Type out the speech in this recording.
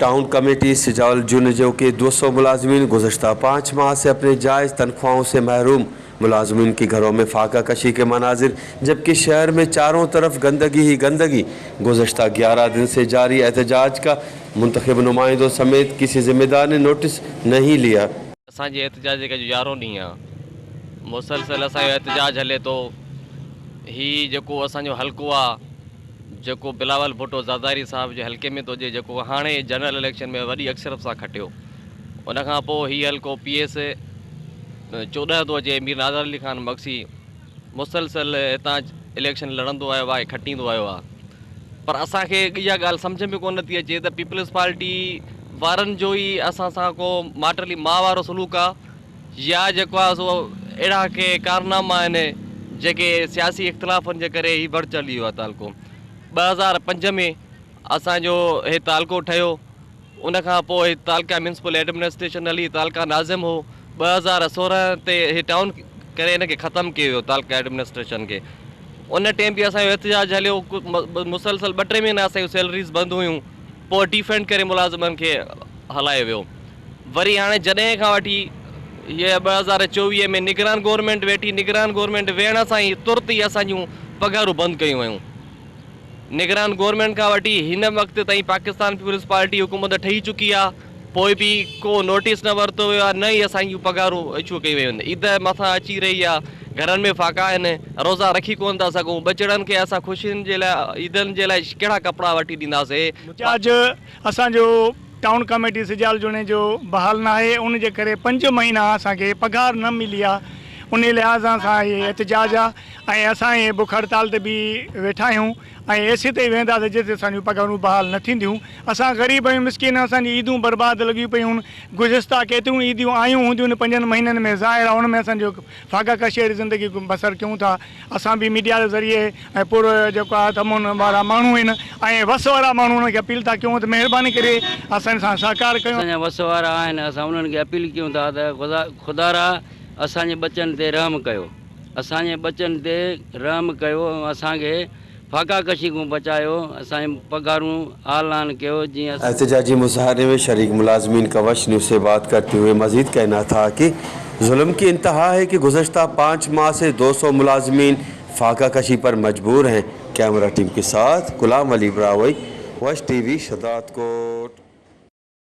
Town committee सिजाल जुनजो के 200 मुलाजमीन गुज़श्ता 5 माह से अपने जायज़ तनख्वाहों से महरूम। मुलाजमीन की घरों में फाका कशी के मनाजिर, जबकि शहर में चारों तरफ गंदगी ही गंदगी। गुज़श्ता 11 दिन से जारी एहतजाज का मुंतखब नुमाइंदों समेत किसी जिम्मेदार ने नोटिस नहीं लिया। असांजे एहतजाज का जो 11 ॾींहं आहे मुसलसल असांजो एहतजाज हले तो। ही जेको असांजो हल्को आहे, जेको बिलावल भुट्टो ज़रदारी साहब जे हल्के में तो जे, जेको हाणे जनरल इलेक्शन में वॾी अक्सर सां खटियो, उन खां पोइ ही हल्को PS 14 तो अचे। मीर नाज़र अली ख़ान बख्शी मुसलसल हितां इलेक्शन लड़ंदो आयो आहे, खटींदो आयो आहे। पर असांखे इहा ॻाल्हि सम्झ में कोन थी अचे त पीपल्स पार्टी वारनि जो ई असां सां को माटली मां वारो सलूक आहे, या जेको आहे सो अहिड़ा के कारनामा आहिनि जेके सियासी इख़्तिलाफ़नि जे करे ही बढ़ चली वियो आहे। तालको 2005 में असांजो हे तालको ठहियो, उन खां पोइ तालका म्यूनसिपल एडमिनिस्ट्रेशन हली, तालका नाज़िम हो। 2016 ते हे टाउन करे हिन खे ख़तमु कयो वियो तालका एडमिनिस्ट्रेशन खे। उन टाइम बि असांजो एहतजाज हलियो, मुसलसल 2-3 महीना असांजूं सैलरीज़ बंदि हुयूं, पोइ डिफेंड करे मुलाज़िमनि खे हलायो वियो। वरी हाणे जॾहिं खां वठी हीअ 2024 में निगरान गवर्नमेंट वेठी, निगरान गवर्नमेंट वेहण सां ई तुरत ई असांजूं पघारूं बंदि कयूं वियूं। निगरान गवर्नमेंट खां वठी हिन वक़्त ताईं पाकिस्तान पीपल्स पार्टी हुकूमत ठही चुकी आहे, पोइ बि को नोटिस न वरितो वियो आहे, न ई असांजूं पघारूं इशू कयूं वियूं आहिनि। ईद मथां अची रही आहे, घरनि में फाका आहिनि, रोज़ा रखी कोन था सघूं। बचड़नि खे असां ख़ुशियुनि जे लाइ, ईदनि जे लाइ कहिड़ा कपिड़ा वठी ॾींदासीं। आज असांजो टाउन कमेटी सिजाल जुने जो बहाल न आहे, उन जे करे 5 महीना असांखे पघार न मिली आहे। उन लिहाज़ सां ये एहतजाज आहे ऐं असां इहे बुख हड़ताल ते बि वेठा आहियूं ऐं एसे ते वेंदासीं जेसिताईं असांजूं पघारूं बहाल न थींदियूं। असां ग़रीब आहियूं, मिसकिन, असांजी ईदूं बर्बादु लॻियूं पियूं। गुज़िश्ता केतिरियूं ईदियूं आयूं हूंदियूं 5 महीननि में ज़ाहिर आहे, उन में असांजो फाका कशेरी ज़िंदगी बसर कयूं था। असां बि मीडिया जे ज़रिए ऐं पूरो जेको आहे तमुन वारा माण्हू आहिनि ऐं वस वारा माण्हू उन्हनि खे अपील था कयूं त महिरबानी करे असां सां सहकार कयूं। असांजा वस वारा आहिनि, असां उन्हनि खे अपील कयूं था त ख़ुदा असांजे बचनि ते रहम कयो, असांजे बचनि ते रहम कयो, असांखे फाका कशी को बचायो, असांजी पघारूं आलान कयो। एहतजाजी मुजाहरे में शरीक मुलाजमीन का वश न्यूज़ से बात करते हुए मजीद कहना था कि जुल्म की इंतहा है कि गुज़श्ता 5 माह से 200 मुलाजमीन फाका कशी पर मजबूर हैं। कैमरा टीम के साथ गुलाम अली ब्रावई, वश TV, शदात कोट।